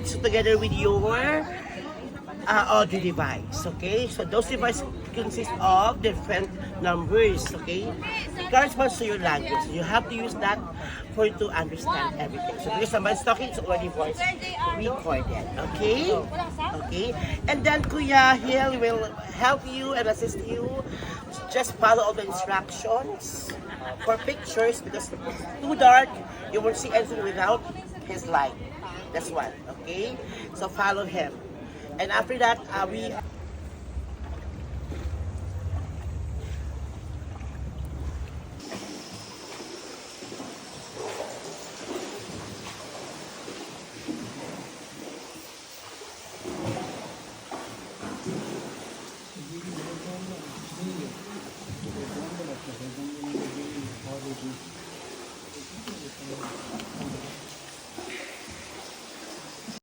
connects together with your audio device, okay? So those devices consist of different numbers, okay? It corresponds to your language. You have to use that for you to understand everything. So because someone's talking, it's already voice recorded, okay? Okay? And then Kuya Hill will help you and assist you. Just follow all the instructions for pictures because it's too dark, you won't see anything without his light. That's one, okay? So follow him. And after that, we